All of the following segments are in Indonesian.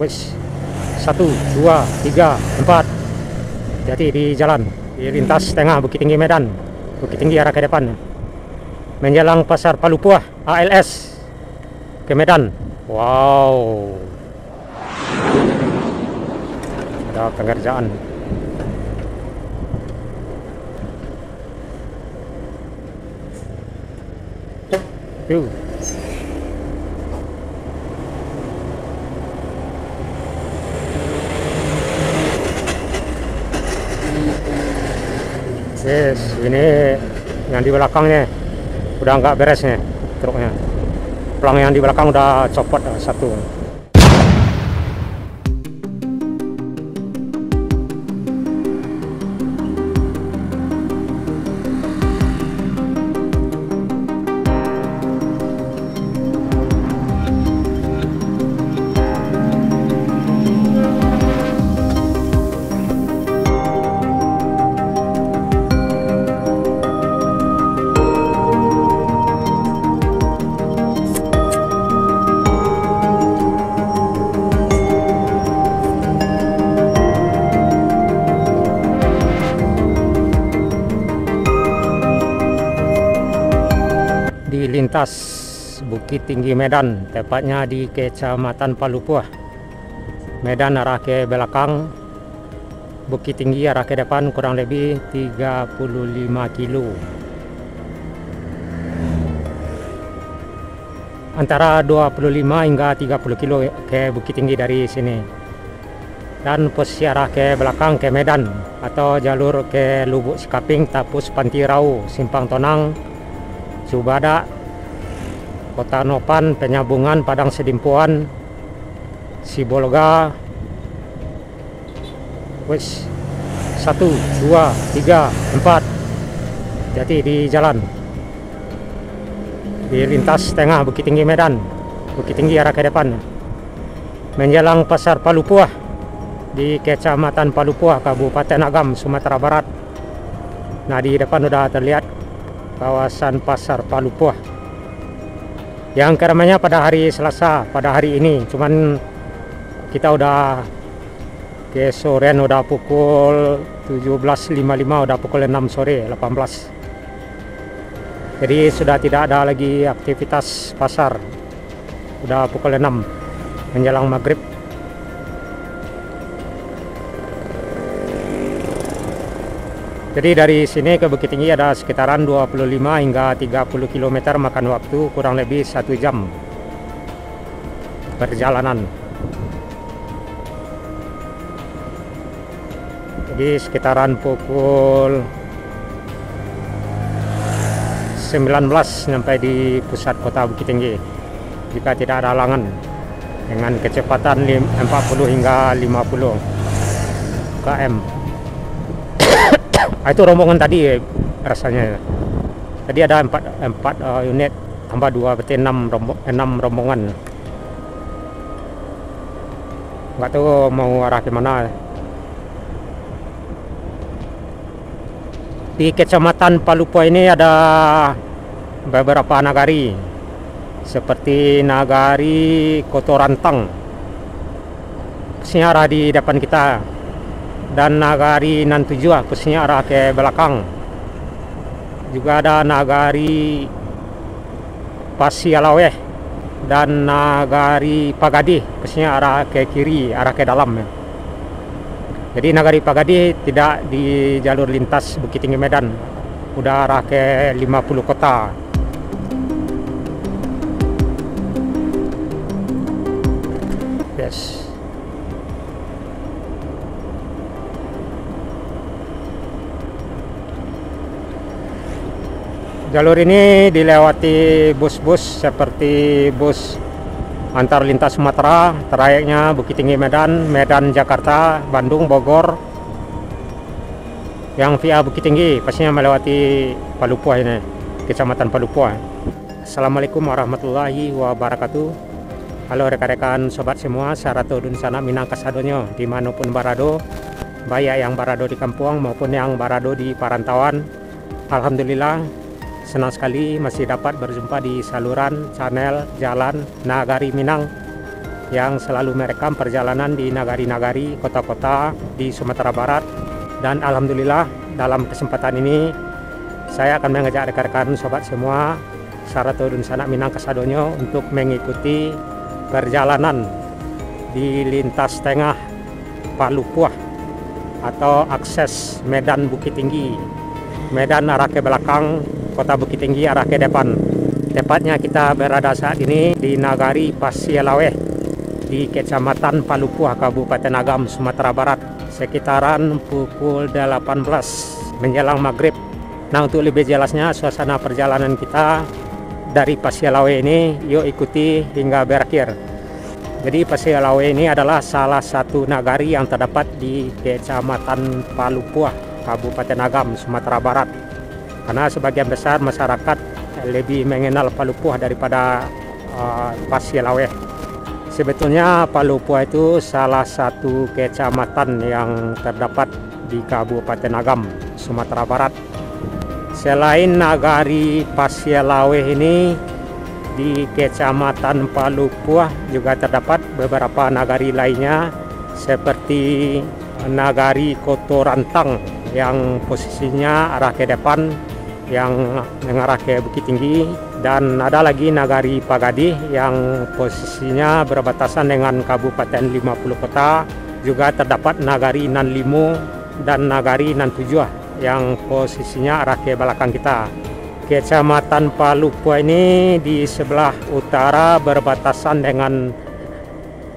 Wis, 1, 2, 3, 4. Jadi di jalan, di lintas tengah Bukit Tinggi Medan, Bukit Tinggi arah ke depan, menjelang Pasar Palupuah ALS ke Medan. Wow, ada pengerjaan. Yuh. Yes, ini yang di belakangnya udah nggak beres nih truknya. Pelang yang di belakang udah copot satu. Di lintas Bukit Tinggi Medan, tepatnya di Kecamatan Palupuah. Medan arah ke belakang, Bukit Tinggi arah ke depan kurang lebih 35 kilo. Antara 25 hingga 30 kilo ke Bukit Tinggi dari sini. Dan posisi arah ke belakang ke Medan atau jalur ke Lubuk Sikaping, Tapus Pantirau, Simpang Tonang, Subada, Kota Nopan, Penyambungan, Padang Sedimpuan, Sibolga. Wis, 1, 2, 3, 4. Jadi di jalan, di lintas tengah Bukit Tinggi Medan, Bukit Tinggi arah ke depan, menjelang Pasar Palupuah di Kecamatan Palupuah, Kabupaten Agam, Sumatera Barat. Nah, di depan udah terlihat kawasan Pasar Palupuah yang keramaiannya pada hari Selasa, pada hari ini. Cuman kita udah ke sorean, udah pukul 17.55, udah pukul 6 sore 18. Jadi sudah tidak ada lagi aktivitas pasar, udah pukul 6 menjelang maghrib. Jadi dari sini ke Bukit Tinggi ada sekitaran 25 hingga 30 km, makan waktu kurang lebih 1 jam perjalanan. Jadi sekitaran pukul 19 sampai di pusat kota Bukit Tinggi, jika tidak ada halangan, dengan kecepatan 40 hingga 50 km. Itu rombongan tadi rasanya. Tadi ada 4 unit tambah 2 berarti 6 rombongan. Nggak tahu mau arah ke mana. Di Kecamatan Palupuah ini ada beberapa nagari, seperti nagari Kotorantang, posisinya arah di depan kita, dan nagari Nantujua, posisinya arah ke belakang. Juga ada nagari Pasialaweh dan nagari Pagadi, posisinya arah ke kiri, arah ke dalam. Jadi nagari Pagadi tidak di jalur lintas Bukit Tinggi Medan, udah arah ke 50 kota. Yes. Jalur ini dilewati bus-bus seperti bus antar lintas Sumatera, trayeknya Bukit Tinggi Medan, Medan Jakarta, Bandung, Bogor. Yang via Bukit Tinggi pastinya melewati Palupuah ini, Kecamatan Palupuah. Assalamualaikum warahmatullahi wabarakatuh. Halo rekan-rekan sobat semua, Sarato Dun Sana Minang Kasadonyo, dimanapun barado, baik yang barado di kampung maupun yang barado di perantauan. Alhamdulillah, senang sekali masih dapat berjumpa di saluran channel Jalan Nagari Minang yang selalu merekam perjalanan di nagari-nagari, kota-kota di Sumatera Barat. Dan alhamdulillah dalam kesempatan ini saya akan mengajak rekan-rekan sobat semua Sarato Dun Sanak Minang Kasadonyo untuk mengikuti perjalanan di lintas tengah Palu Puah atau akses Medan Bukit Tinggi, Medan arah ke belakang, kota Bukit Tinggi arah ke depan. Tepatnya kita berada saat ini di Nagari Pasialaweh di Kecamatan Palu Puah, Kabupaten Agam, Sumatera Barat, sekitaran pukul 18 menjelang maghrib. Nah, untuk lebih jelasnya suasana perjalanan kita dari Pasialaweh ini, yuk ikuti hingga berakhir. Jadi Pasialaweh ini adalah salah satu nagari yang terdapat di Kecamatan Palu Puah, Kabupaten Agam, Sumatera Barat. Karena sebagian besar masyarakat lebih mengenal Palu Puah daripada Pasialaweh. Sebetulnya Palu Puah itu salah satu kecamatan yang terdapat di Kabupaten Agam, Sumatera Barat. Selain nagari Pasialaweh ini, di Kecamatan Palu Puah juga terdapat beberapa nagari lainnya seperti nagari Kotorantang yang posisinya arah ke depan yang mengarah ke Bukit Tinggi, dan ada lagi nagari Pagadih yang posisinya berbatasan dengan Kabupaten 50 Kota. Juga terdapat nagari Nan Limo dan nagari Nan Tujuh yang posisinya arah ke belakang kita. Kecamatan Palu Puah ini di sebelah utara berbatasan dengan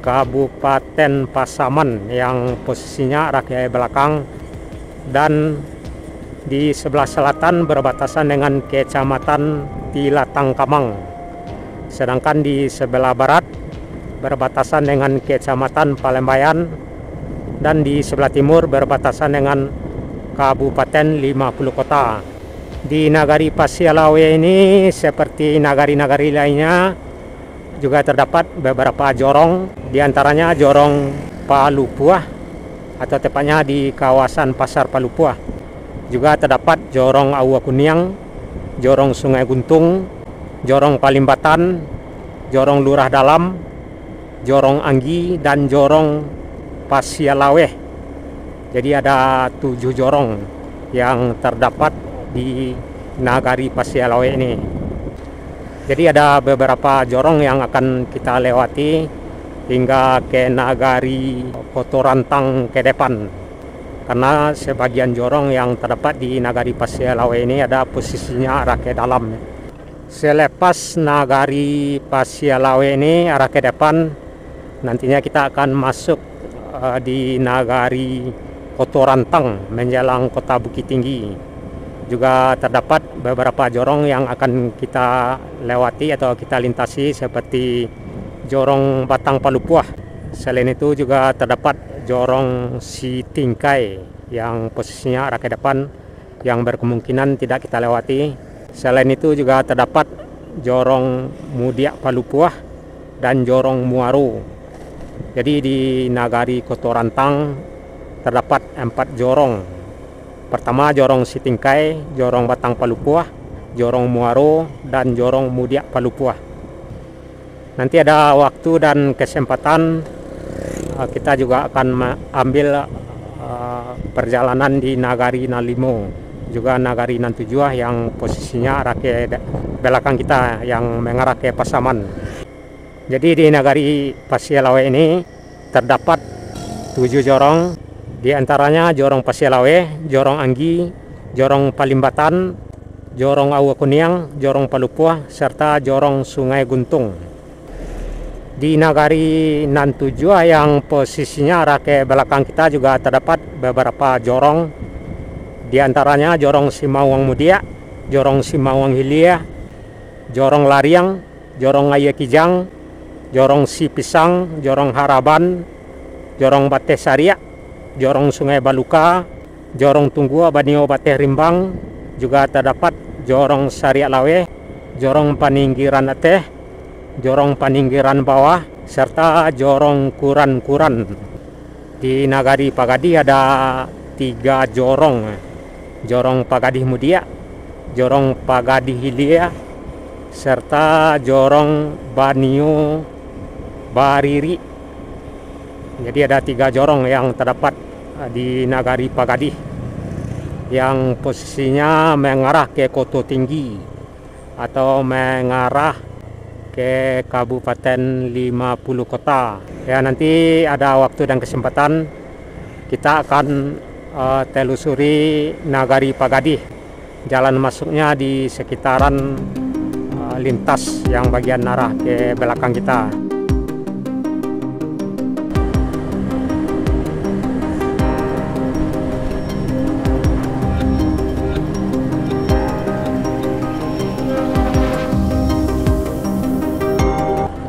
Kabupaten Pasaman yang posisinya arah ke belakang, dan di sebelah selatan berbatasan dengan Kecamatan Tilatang Kamang. Sedangkan di sebelah barat berbatasan dengan Kecamatan Palembayan, dan di sebelah timur berbatasan dengan Kabupaten 50 Kota. Di Nagari Pasialaweh ini seperti nagari-nagari lainnya juga terdapat beberapa jorong, diantaranya jorong Palu Puah atau tepatnya di kawasan Pasar Palu Puah. Juga terdapat jorong Aua Kuniang, jorong Sungai Guntung, jorong Palimbatan, jorong Lurah Dalam, jorong Anggi, dan jorong Pasialaweh. Jadi ada 7 jorong yang terdapat di Nagari Pasialaweh ini. Jadi ada beberapa jorong yang akan kita lewati hingga ke Nagari Kotorantang ke depan. Karena sebagian jorong yang terdapat di Nagari Pasialaweh ini ada posisinya arah ke dalam. Selepas Nagari Pasialaweh ini arah ke depan, nantinya kita akan masuk di Nagari Kotorantang menjelang kota Bukit Tinggi. Juga terdapat beberapa jorong yang akan kita lewati atau kita lintasi seperti jorong Batang Palu Puah. Selain itu juga terdapat jorong Si Tingkai yang posisinya arah ke depan yang berkemungkinan tidak kita lewati. Selain itu juga terdapat jorong Mudiak Palu Puah dan jorong Muaro. Jadi di Nagari Kotorantang terdapat 4 jorong. Pertama jorong Si Tingkai, jorong Batang Palu Puah, jorong Muaro, dan jorong Mudiak Palu Puah. Nanti ada waktu dan kesempatan kita juga akan ambil perjalanan di Nagari Nan Limo, juga Nagari Nan Tujuh yang posisinya arah ke belakang kita yang mengarah ke Pasaman. Jadi di Nagari Pasialaweh ini terdapat 7 jorong, di antaranya jorong Pasialaweh, jorong Anggi, jorong Palimbatan, jorong Aua Kuniang, jorong Palu Puah, serta jorong Sungai Guntung. Di Nagari Nan Tujuh yang posisinya arah ke belakang kita juga terdapat beberapa jorong, di antaranya jorong Simawang Mudia, jorong Simawang Hilia, jorong Lariang, jorong Ayah Kijang, jorong Si Pisang, jorong Haraban, jorong Bateh Sariak, jorong Sungai Baluka, jorong Tunggua Banio Bateh Rimbang. Juga terdapat jorong Sariak Laweh, jorong Paninggiran Ateh, jorong Paninggiran Bawah, serta jorong Kuran-Kuran. Di Nagari Pagadih ada 3 jorong, jorong Pagadih Mudia, jorong Pagadih Hilia, serta jorong Banio Bariri. Jadi ada 3 jorong yang terdapat di Nagari Pagadih yang posisinya mengarah ke Koto Tinggi atau mengarah ke Kabupaten 50 Kota. Ya, nanti ada waktu dan kesempatan kita akan telusuri Nagari Pagadih. Jalan masuknya di sekitaran lintas yang bagian arah ke belakang kita.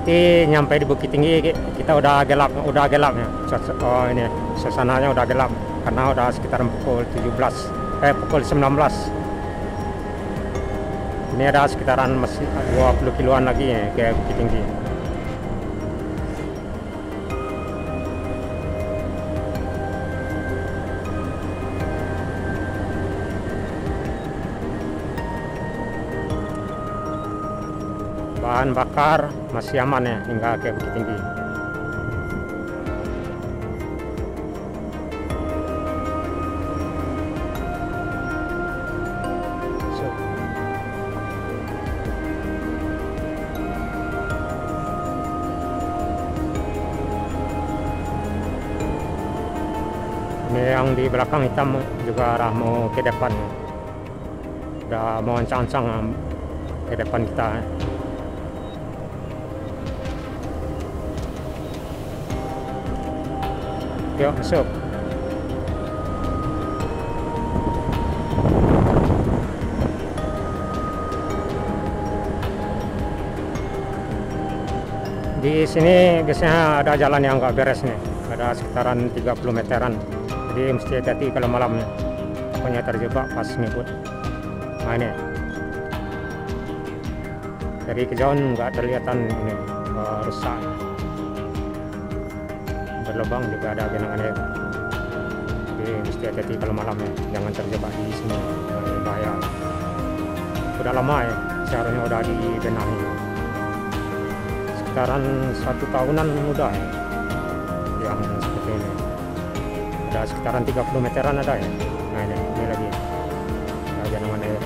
Nanti nyampe di Bukit Tinggi kita udah gelap ya. Oh, ini suasananya udah gelap karena udah sekitar pukul 19. Ini ada sekitaran masih 20 kiloan lagi ya ke Bukit Tinggi. Bahan bakar masih aman ya hingga ke Bukit Tinggi. Ini yang di belakang hitam juga arah mau ke depan. Udah mau ancang-ancang ke depan kita. Yuk, masuk. Di sini biasanya ada jalan yang nggak beres nih. Ada sekitaran 30 meteran. Jadi mesti hati-hati kalau malam nih. Pokoknya terjebak pas ngikut. Nah ini. Dari kejauhan nggak terlihatan ini rusak. Berlubang juga ada genangan air. Jadi mesti hati-hati kalau malam ya, jangan terjebak di sini, bahaya. Udah lama ya, seharusnya udah dibenahi. Sekitaran 1 tahunan udah ya, yang seperti ini. Ada sekitaran 30 meteran ada ya. Nah ini lagi, ada genangan air.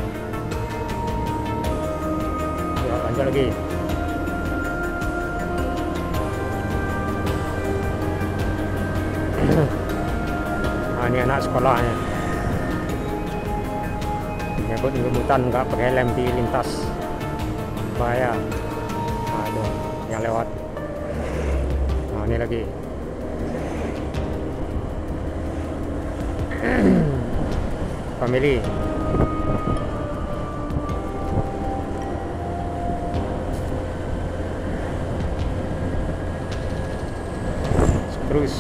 Ya, lanjut lagi. Nah, ini anak sekolahnya ngebut-ngebutan nggak pakai helm di lintas, bahaya. Aduh, yang lewat. Nah ini lagi. Family. Terus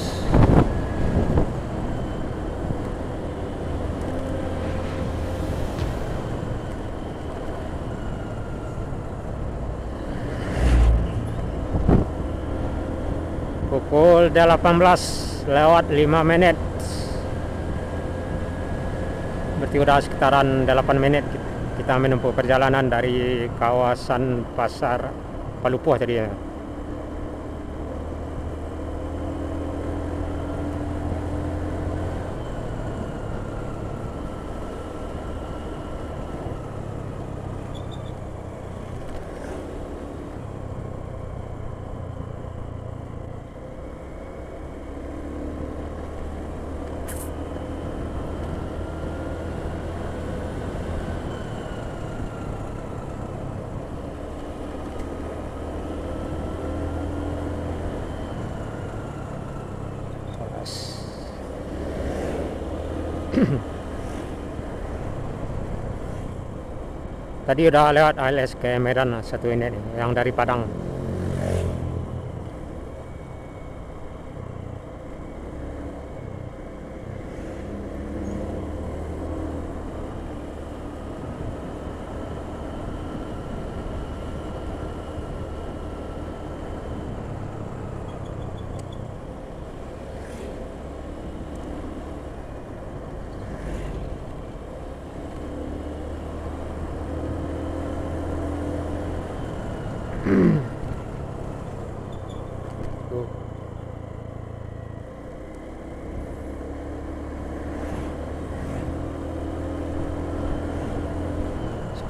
pukul 18:05. Berarti udah sekitaran 8 menit kita menempuh perjalanan dari kawasan Pasar Palupuah tadi ya. Tadi udah lewat ALS ke Medan satu ini yang dari Padang.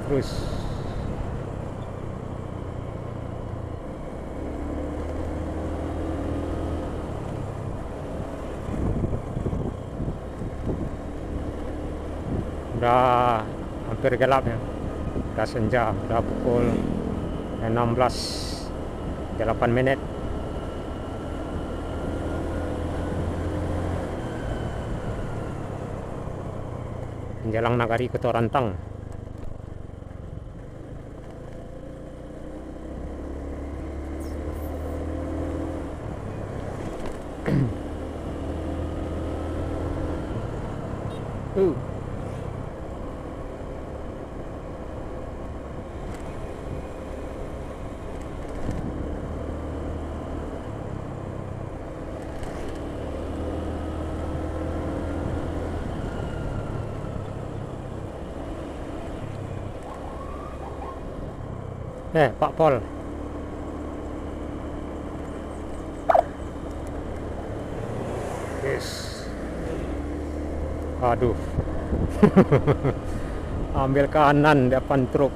terus. Udah hampir gelap ya, udah senja, udah pukul 16:08. Menjelang Nagari Kotorantang. Pak Pol. Yes. Aduh. Ambil kanan depan truk.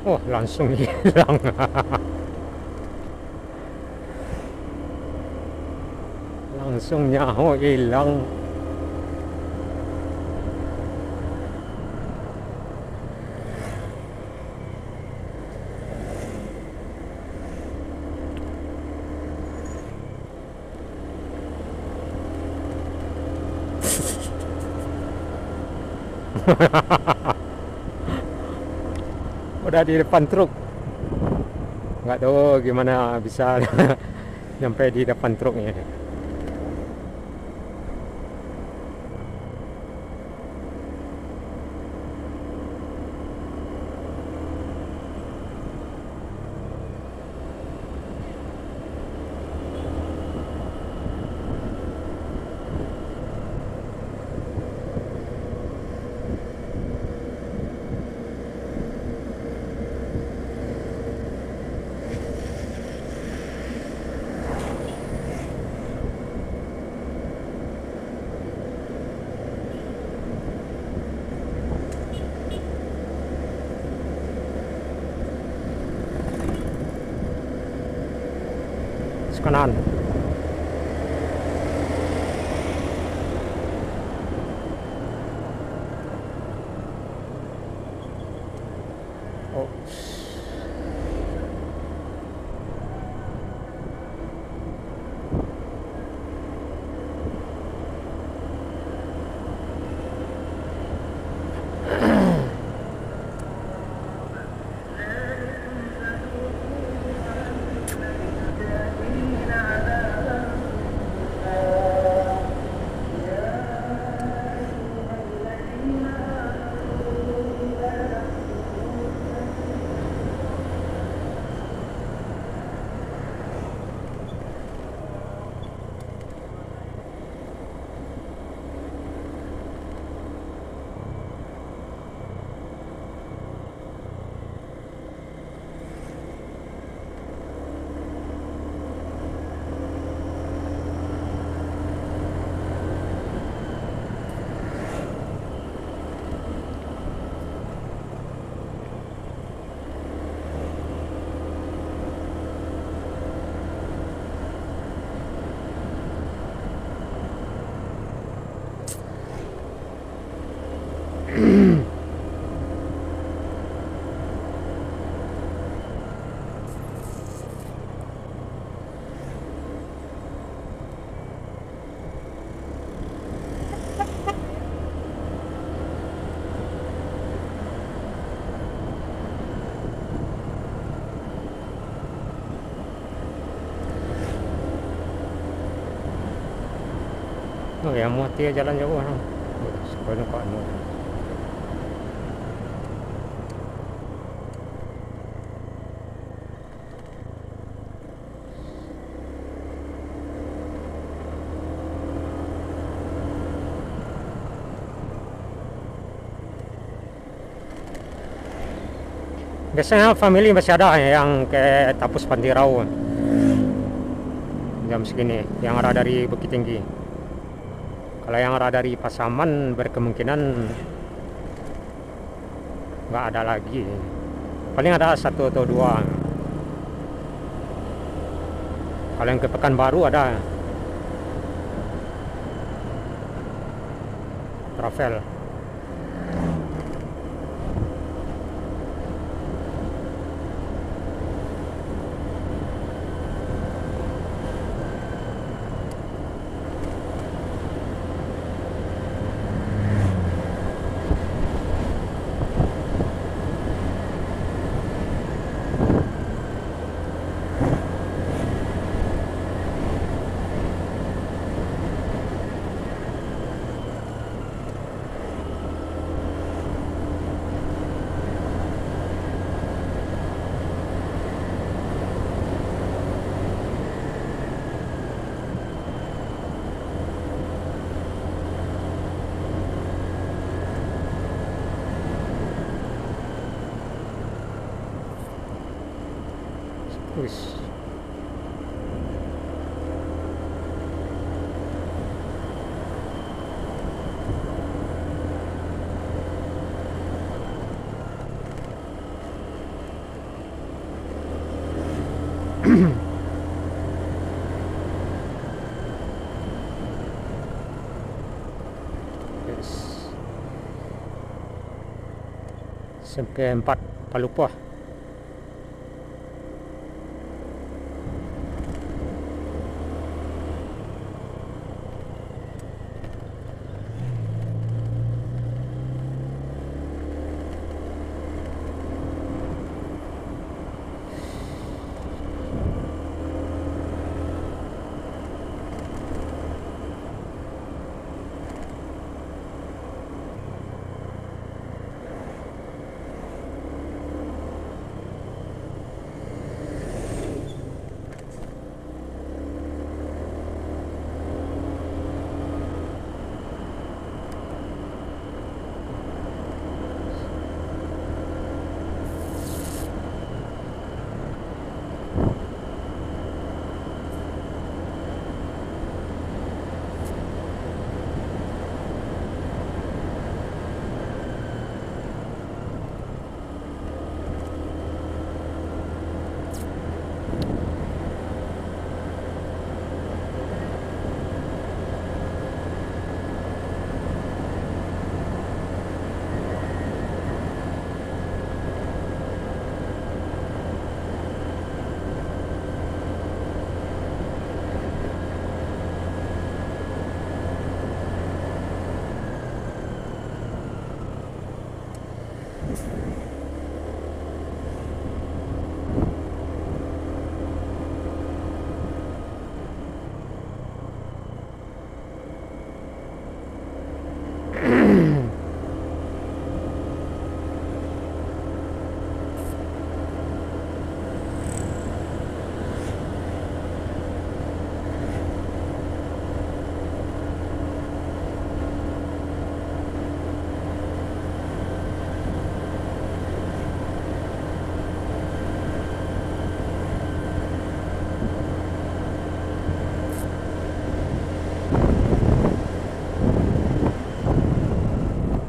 Oh, langsung hilang. Langsung nyaho hilang. Udah di depan truk, nggak tahu gimana bisa nyampe di depan truknya. Kanan. Oh. Oh ya, muat dia jalan jauh orang. Sekolah kok anu. Biasanya family masih ada yang kayak Tapus Pantirau jam segini yang arah dari Bukit Tinggi. Kalau yang arah dari Pasaman berkemungkinan nggak ada lagi, paling ada satu atau dua. Kalau yang ke Pekanbaru ada travel. Wis. Yes. Sampai 4 Palupuah.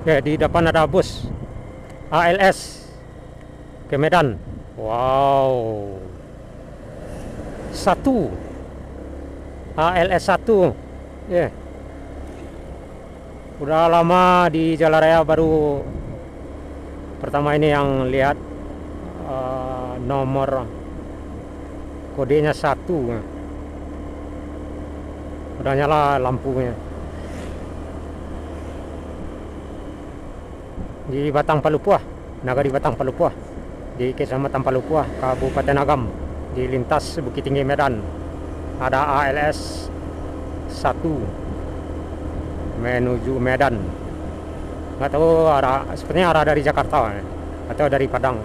Oke, di depan ada bus ALS ke Medan. Wow. 1 ALS 1. Ya. Udah lama di jalan raya, baru pertama ini yang lihat nomor kodenya 1. Udah nyala lampunya. Di Batang Palupuah, Nagari Batang Palupuah, di Kecamatan Palupuah, Kabupaten Agam, di lintas Bukit Tinggi Medan. Ada ALS 1 menuju Medan. Nggak tahu arah, sepertinya arah dari Jakarta atau dari Padang.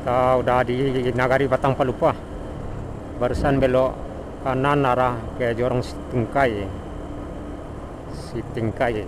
Kita udah di Nagari Batang Palupah. Barusan belok kanan arah ke Jorong Sitingkai. Sitingkai.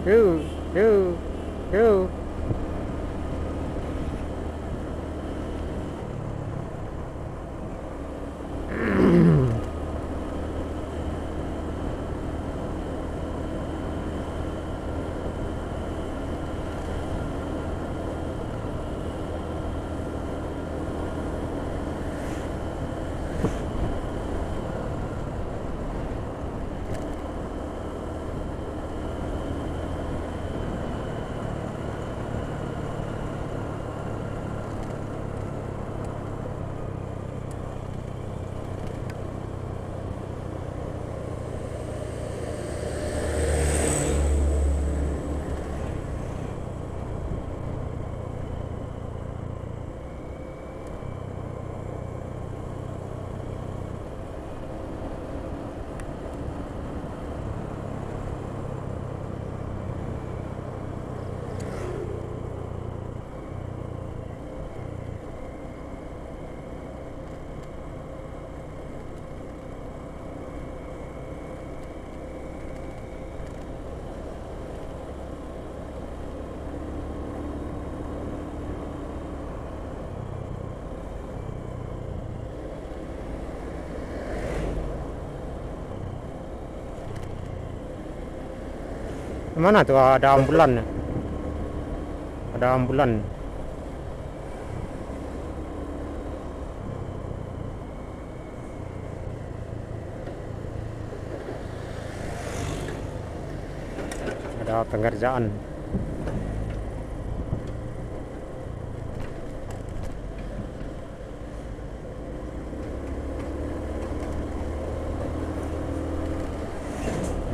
Yuk, yuk, yuk. Mana tuh ada ambulan? Ada ambulan. Ada pengerjaan.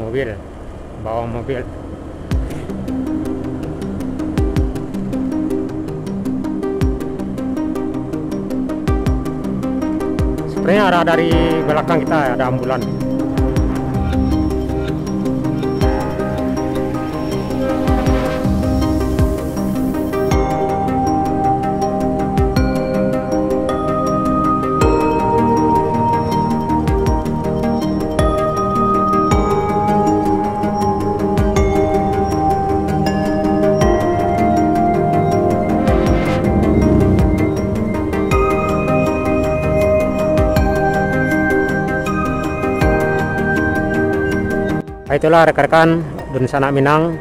Mobil, bawa mobil. Sebenarnya ada dari belakang kita ada ambulan. Itulah rekan-rekan Dun Sanak Minang,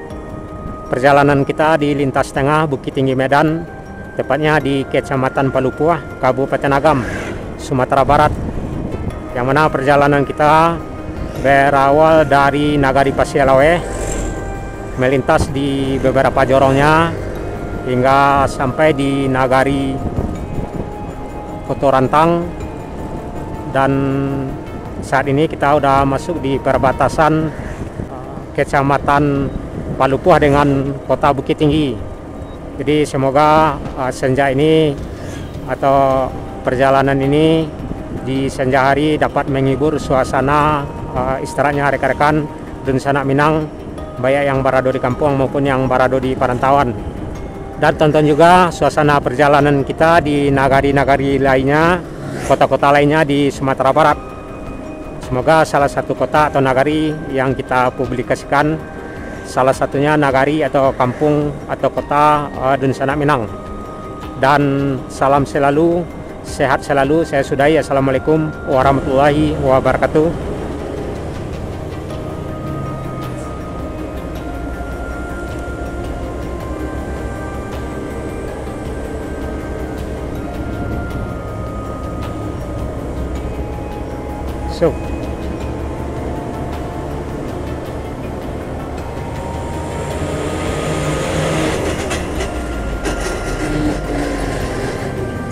perjalanan kita di lintas tengah Bukit Tinggi Medan, tepatnya di Kecamatan Palupuah, Kabupaten Agam, Sumatera Barat, yang mana perjalanan kita berawal dari Nagari Pasialawe, melintas di beberapa jorongnya hingga sampai di Nagari Kotorantang, dan saat ini kita udah masuk di perbatasan Kecamatan Palupuah dengan Kota Bukit Tinggi. Jadi semoga senja ini atau perjalanan ini di senja hari dapat menghibur suasana istirahatnya rekan-rekan Dun Sanak Minang, baik yang berada di kampung maupun yang berada di perantauan. Dan tonton juga suasana perjalanan kita di nagari-nagari lainnya, kota-kota lainnya di Sumatera Barat. Semoga salah satu kota atau nagari yang kita publikasikan, salah satunya nagari atau kampung atau kota Dun Sanak Minang. Dan salam selalu, sehat selalu. Saya sudahi. Assalamualaikum warahmatullahi wabarakatuh. masuk.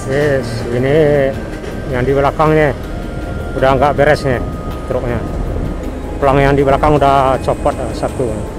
Yes, ini yang di belakangnya udah nggak beres nih truknya. Pelang yang di belakang udah copot satu.